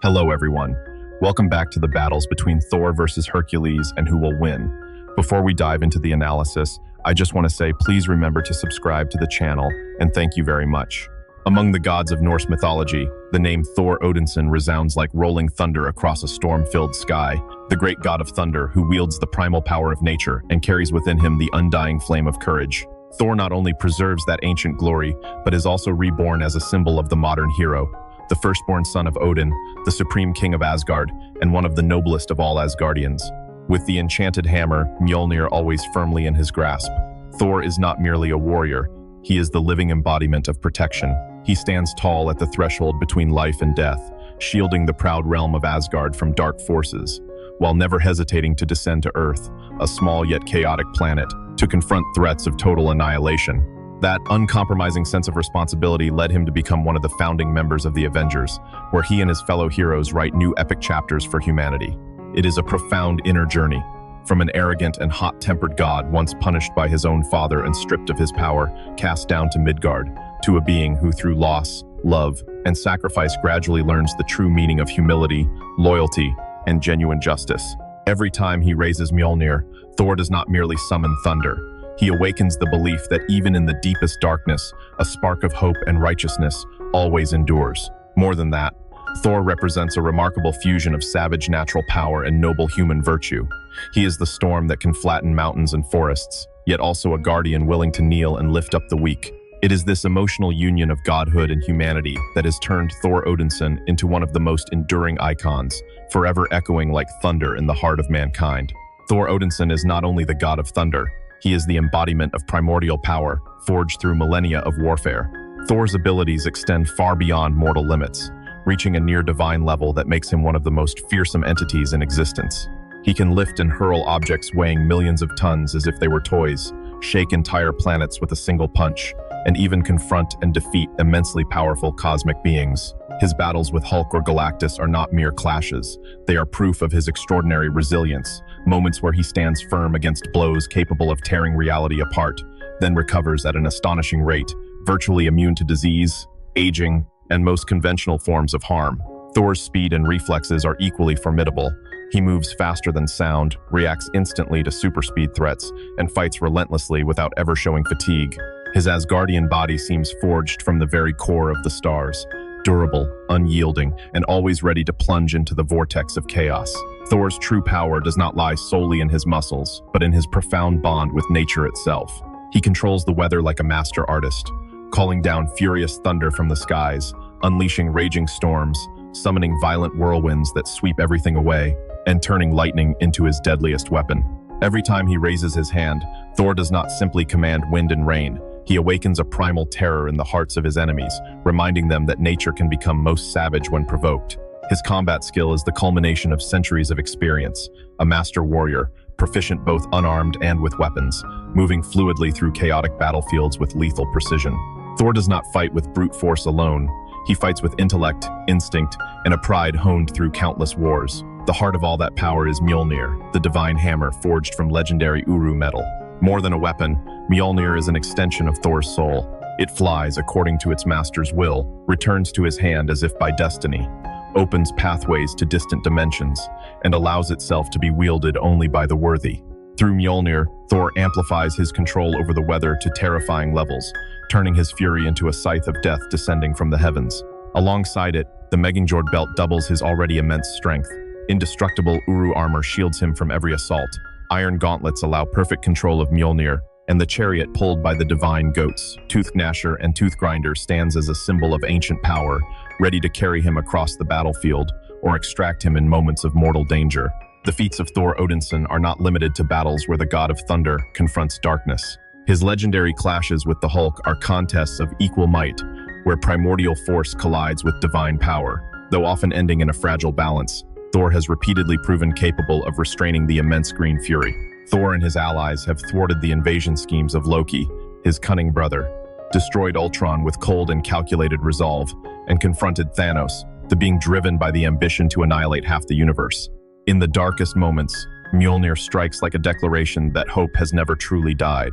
Hello everyone. Welcome back to the battles between Thor versus Hercules and who will win. Before we dive into the analysis, I just want to say please remember to subscribe to the channel and thank you very much. Among the gods of Norse mythology, the name Thor Odinson resounds like rolling thunder across a storm-filled sky, the great god of thunder who wields the primal power of nature and carries within him the undying flame of courage. Thor not only preserves that ancient glory, but is also reborn as a symbol of the modern hero, the firstborn son of Odin, the supreme king of Asgard, and one of the noblest of all Asgardians. With the enchanted hammer, Mjolnir always firmly in his grasp, Thor is not merely a warrior, he is the living embodiment of protection. He stands tall at the threshold between life and death, shielding the proud realm of Asgard from dark forces, while never hesitating to descend to Earth, a small yet chaotic planet, to confront threats of total annihilation. That uncompromising sense of responsibility led him to become one of the founding members of the Avengers, where he and his fellow heroes write new epic chapters for humanity. It is a profound inner journey, from an arrogant and hot-tempered god once punished by his own father and stripped of his power, cast down to Midgard, to a being who through loss, love, and sacrifice gradually learns the true meaning of humility, loyalty, and genuine justice. Every time he raises Mjolnir, Thor does not merely summon thunder. He awakens the belief that even in the deepest darkness, a spark of hope and righteousness always endures. More than that, Thor represents a remarkable fusion of savage natural power and noble human virtue. He is the storm that can flatten mountains and forests, yet also a guardian willing to kneel and lift up the weak. It is this emotional union of godhood and humanity that has turned Thor Odinson into one of the most enduring icons, forever echoing like thunder in the heart of mankind. Thor Odinson is not only the god of thunder, he is the embodiment of primordial power, forged through millennia of warfare. Thor's abilities extend far beyond mortal limits, reaching a near-divine level that makes him one of the most fearsome entities in existence. He can lift and hurl objects weighing millions of tons as if they were toys, shake entire planets with a single punch, and even confront and defeat immensely powerful cosmic beings. His battles with Hulk or Galactus are not mere clashes. They are proof of his extraordinary resilience, moments where he stands firm against blows capable of tearing reality apart, then recovers at an astonishing rate, virtually immune to disease, aging, and most conventional forms of harm. Thor's speed and reflexes are equally formidable. He moves faster than sound, reacts instantly to super-speed threats, and fights relentlessly without ever showing fatigue. His Asgardian body seems forged from the very core of the stars, durable, unyielding, and always ready to plunge into the vortex of chaos. Thor's true power does not lie solely in his muscles, but in his profound bond with nature itself. He controls the weather like a master artist, calling down furious thunder from the skies, unleashing raging storms, summoning violent whirlwinds that sweep everything away, and turning lightning into his deadliest weapon. Every time he raises his hand, Thor does not simply command wind and rain. He awakens a primal terror in the hearts of his enemies, reminding them that nature can become most savage when provoked. His combat skill is the culmination of centuries of experience, a master warrior, proficient both unarmed and with weapons, moving fluidly through chaotic battlefields with lethal precision. Thor does not fight with brute force alone. He fights with intellect, instinct, and a pride honed through countless wars. The heart of all that power is Mjolnir, the divine hammer forged from legendary Uru metal. More than a weapon, Mjolnir is an extension of Thor's soul. It flies according to its master's will, returns to his hand as if by destiny, opens pathways to distant dimensions, and allows itself to be wielded only by the worthy. Through Mjolnir, Thor amplifies his control over the weather to terrifying levels, turning his fury into a scythe of death descending from the heavens. Alongside it, the Megingjord belt doubles his already immense strength. Indestructible Uru armor shields him from every assault. Iron gauntlets allow perfect control of Mjolnir, and the chariot pulled by the divine goats, Tooth-Gnasher and Tooth-Grinder, stands as a symbol of ancient power, ready to carry him across the battlefield or extract him in moments of mortal danger. The feats of Thor Odinson are not limited to battles where the god of thunder confronts darkness. His legendary clashes with the Hulk are contests of equal might, where primordial force collides with divine power. Though often ending in a fragile balance, Thor has repeatedly proven capable of restraining the immense green fury. Thor and his allies have thwarted the invasion schemes of Loki, his cunning brother, destroyed Ultron with cold and calculated resolve, and confronted Thanos, the being driven by the ambition to annihilate half the universe. In the darkest moments, Mjolnir strikes like a declaration that hope has never truly died.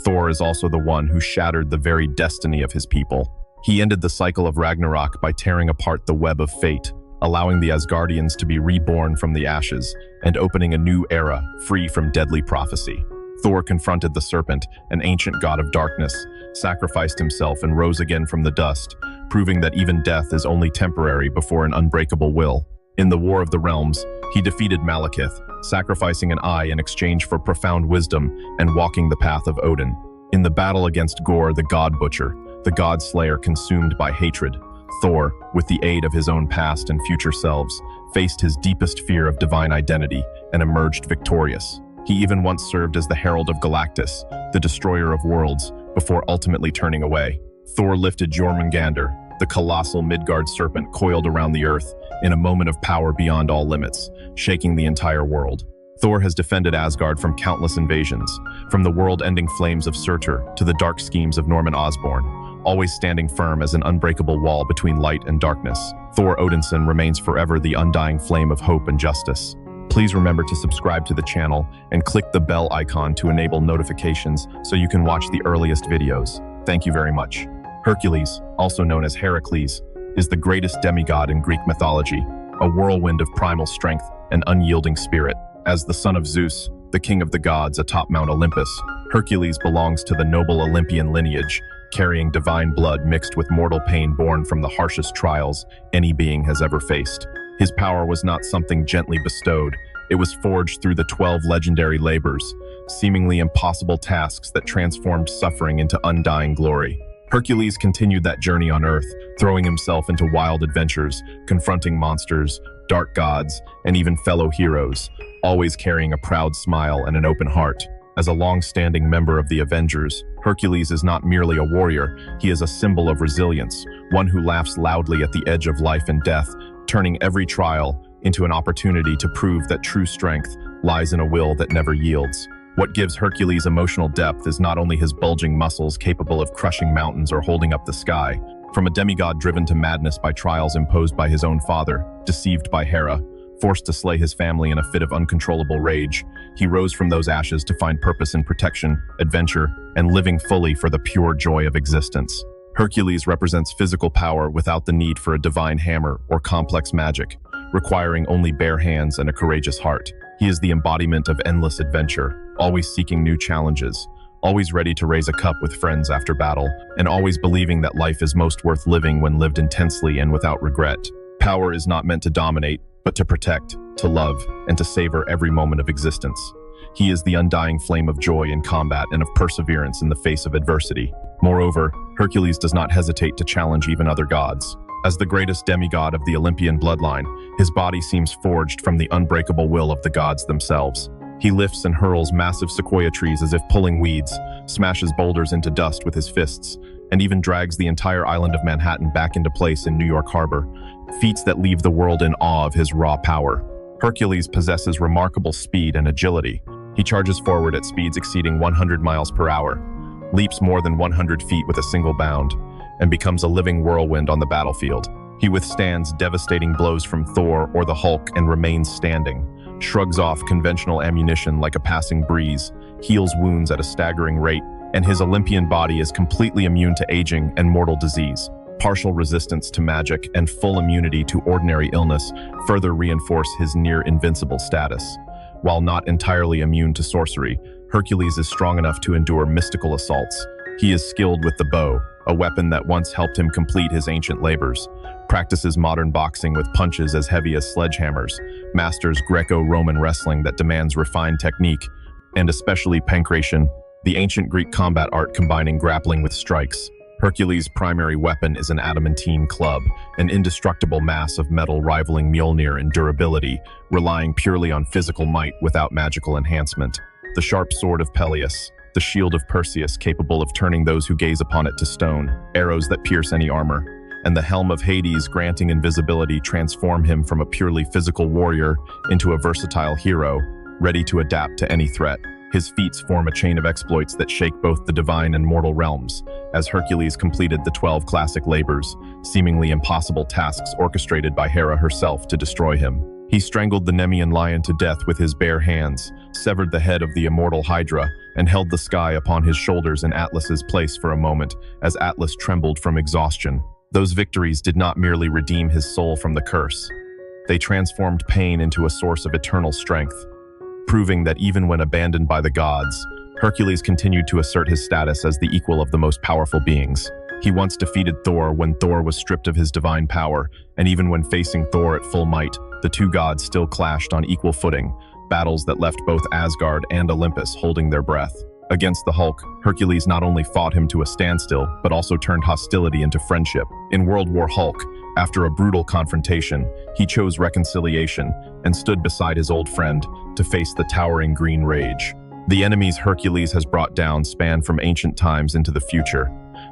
Thor is also the one who shattered the very destiny of his people. He ended the cycle of Ragnarok by tearing apart the web of fate, allowing the Asgardians to be reborn from the ashes and opening a new era free from deadly prophecy. Thor confronted the serpent, an ancient god of darkness, sacrificed himself and rose again from the dust, proving that even death is only temporary before an unbreakable will. In the War of the Realms, he defeated Malekith, sacrificing an eye in exchange for profound wisdom and walking the path of Odin. In the battle against Gorr, the God Butcher, the God Slayer consumed by hatred, Thor, with the aid of his own past and future selves, faced his deepest fear of divine identity and emerged victorious. He even once served as the Herald of Galactus, the destroyer of worlds, before ultimately turning away. Thor lifted Jormungandr, the colossal Midgard serpent coiled around the earth, in a moment of power beyond all limits, shaking the entire world. Thor has defended Asgard from countless invasions, from the world-ending flames of Surtur to the dark schemes of Norman Osborn, always standing firm as an unbreakable wall between light and darkness. Thor Odinson remains forever the undying flame of hope and justice. Please remember to subscribe to the channel and click the bell icon to enable notifications so you can watch the earliest videos. Thank you very much. Hercules, also known as Heracles, is the greatest demigod in Greek mythology, a whirlwind of primal strength and unyielding spirit. As the son of Zeus, the king of the gods atop Mount Olympus, Hercules belongs to the noble Olympian lineage, carrying divine blood mixed with mortal pain born from the harshest trials any being has ever faced. His power was not something gently bestowed. It was forged through the 12 legendary labors, seemingly impossible tasks that transformed suffering into undying glory. Hercules continued that journey on Earth, throwing himself into wild adventures, confronting monsters, dark gods, and even fellow heroes, always carrying a proud smile and an open heart. As a long-standing member of the Avengers, Hercules is not merely a warrior, he is a symbol of resilience, one who laughs loudly at the edge of life and death, turning every trial into an opportunity to prove that true strength lies in a will that never yields. What gives Hercules emotional depth is not only his bulging muscles capable of crushing mountains or holding up the sky. From a demigod driven to madness by trials imposed by his own father, deceived by Hera, forced to slay his family in a fit of uncontrollable rage, he rose from those ashes to find purpose in protection, adventure, and living fully for the pure joy of existence. Hercules represents physical power without the need for a divine hammer or complex magic, requiring only bare hands and a courageous heart. He is the embodiment of endless adventure, always seeking new challenges, always ready to raise a cup with friends after battle, and always believing that life is most worth living when lived intensely and without regret. Power is not meant to dominate, but to protect, to love, and to savor every moment of existence. He is the undying flame of joy in combat and of perseverance in the face of adversity. Moreover, Hercules does not hesitate to challenge even other gods. As the greatest demigod of the Olympian bloodline, his body seems forged from the unbreakable will of the gods themselves. He lifts and hurls massive sequoia trees as if pulling weeds, smashes boulders into dust with his fists, and even drags the entire island of Manhattan back into place in New York Harbor, feats that leave the world in awe of his raw power. Hercules possesses remarkable speed and agility. He charges forward at speeds exceeding 100 miles per hour, leaps more than 100 feet with a single bound, and becomes a living whirlwind on the battlefield. He withstands devastating blows from Thor or the Hulk and remains standing, shrugs off conventional ammunition like a passing breeze, heals wounds at a staggering rate, and his Olympian body is completely immune to aging and mortal disease. Partial resistance to magic and full immunity to ordinary illness further reinforce his near-invincible status. While not entirely immune to sorcery, Hercules is strong enough to endure mystical assaults. He is skilled with the bow, a weapon that once helped him complete his ancient labors, practices modern boxing with punches as heavy as sledgehammers, masters Greco-Roman wrestling that demands refined technique, and especially pankration, the ancient Greek combat art combining grappling with strikes. Hercules' primary weapon is an adamantine club, an indestructible mass of metal rivaling Mjolnir in durability, relying purely on physical might without magical enhancement. The sharp sword of Peleus, the shield of Perseus capable of turning those who gaze upon it to stone, arrows that pierce any armor, and the helm of Hades granting invisibility transform him from a purely physical warrior into a versatile hero, ready to adapt to any threat. His feats form a chain of exploits that shake both the divine and mortal realms, as Hercules completed the 12 classic labors, seemingly impossible tasks orchestrated by Hera herself to destroy him. He strangled the Nemean lion to death with his bare hands, severed the head of the immortal Hydra, and held the sky upon his shoulders in Atlas's place for a moment, as Atlas trembled from exhaustion. Those victories did not merely redeem his soul from the curse. they transformed pain into a source of eternal strength, proving that even when abandoned by the gods, Hercules continued to assert his status as the equal of the most powerful beings. He once defeated Thor when Thor was stripped of his divine power, and even when facing Thor at full might, the two gods still clashed on equal footing, battles that left both Asgard and Olympus holding their breath. Against the Hulk, Hercules not only fought him to a standstill, but also turned hostility into friendship. In World War Hulk, after a brutal confrontation, he chose reconciliation and stood beside his old friend to face the towering green rage. The enemies Hercules has brought down span from ancient times into the future.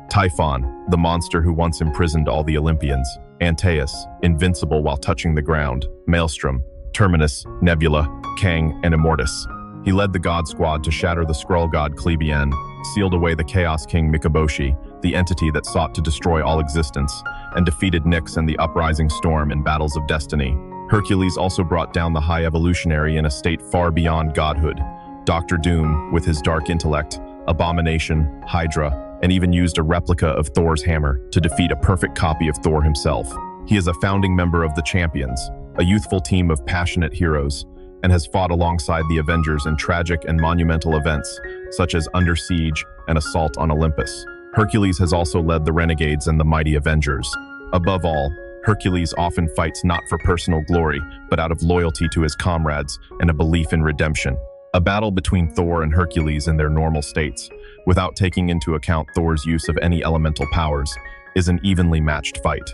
Typhon, the monster who once imprisoned all the Olympians. Antaeus, invincible while touching the ground. Maelstrom, Terminus, Nebula, Kang, and Immortus. He led the God Squad to shatter the Skrull god Klebian, sealed away the Chaos King Mikaboshi, the entity that sought to destroy all existence, and defeated Nyx and the Uprising Storm in battles of destiny. Hercules also brought down the High Evolutionary in a state far beyond godhood. Dr. Doom, with his dark intellect, Abomination, Hydra, and even used a replica of Thor's hammer to defeat a perfect copy of Thor himself. He is a founding member of the Champions, a youthful team of passionate heroes, and has fought alongside the Avengers in tragic and monumental events, such as Under Siege and Assault on Olympus. Hercules has also led the Renegades and the Mighty Avengers. Above all, Hercules often fights not for personal glory, but out of loyalty to his comrades and a belief in redemption. A battle between Thor and Hercules in their normal states, without taking into account Thor's use of any elemental powers, is an evenly matched fight.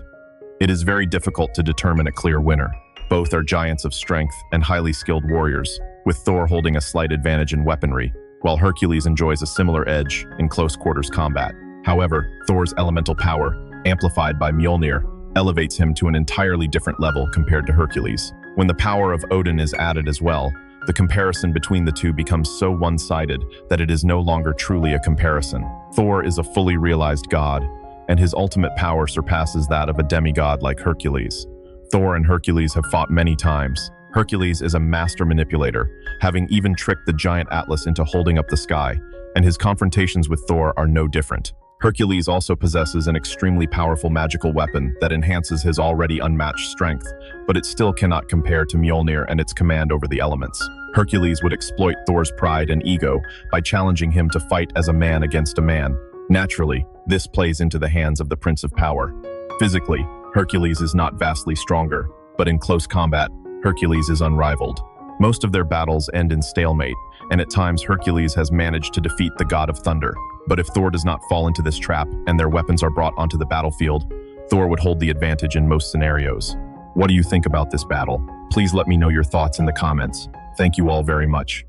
It is very difficult to determine a clear winner. Both are giants of strength and highly skilled warriors, with Thor holding a slight advantage in weaponry, while Hercules enjoys a similar edge in close quarters combat. However, Thor's elemental power, amplified by Mjolnir, elevates him to an entirely different level compared to Hercules. When the power of Odin is added as well, the comparison between the two becomes so one-sided that it is no longer truly a comparison. Thor is a fully realized god, and his ultimate power surpasses that of a demigod like Hercules. Thor and Hercules have fought many times. Hercules is a master manipulator, having even tricked the giant Atlas into holding up the sky, and his confrontations with Thor are no different. Hercules also possesses an extremely powerful magical weapon that enhances his already unmatched strength, but it still cannot compare to Mjolnir and its command over the elements. Hercules would exploit Thor's pride and ego by challenging him to fight as a man against a man. Naturally, this plays into the hands of the Prince of Power. Physically, Hercules is not vastly stronger, but in close combat, Hercules is unrivaled. Most of their battles end in stalemate, and at times Hercules has managed to defeat the god of thunder. But if Thor does not fall into this trap and their weapons are brought onto the battlefield, Thor would hold the advantage in most scenarios. What do you think about this battle? Please let me know your thoughts in the comments. Thank you all very much.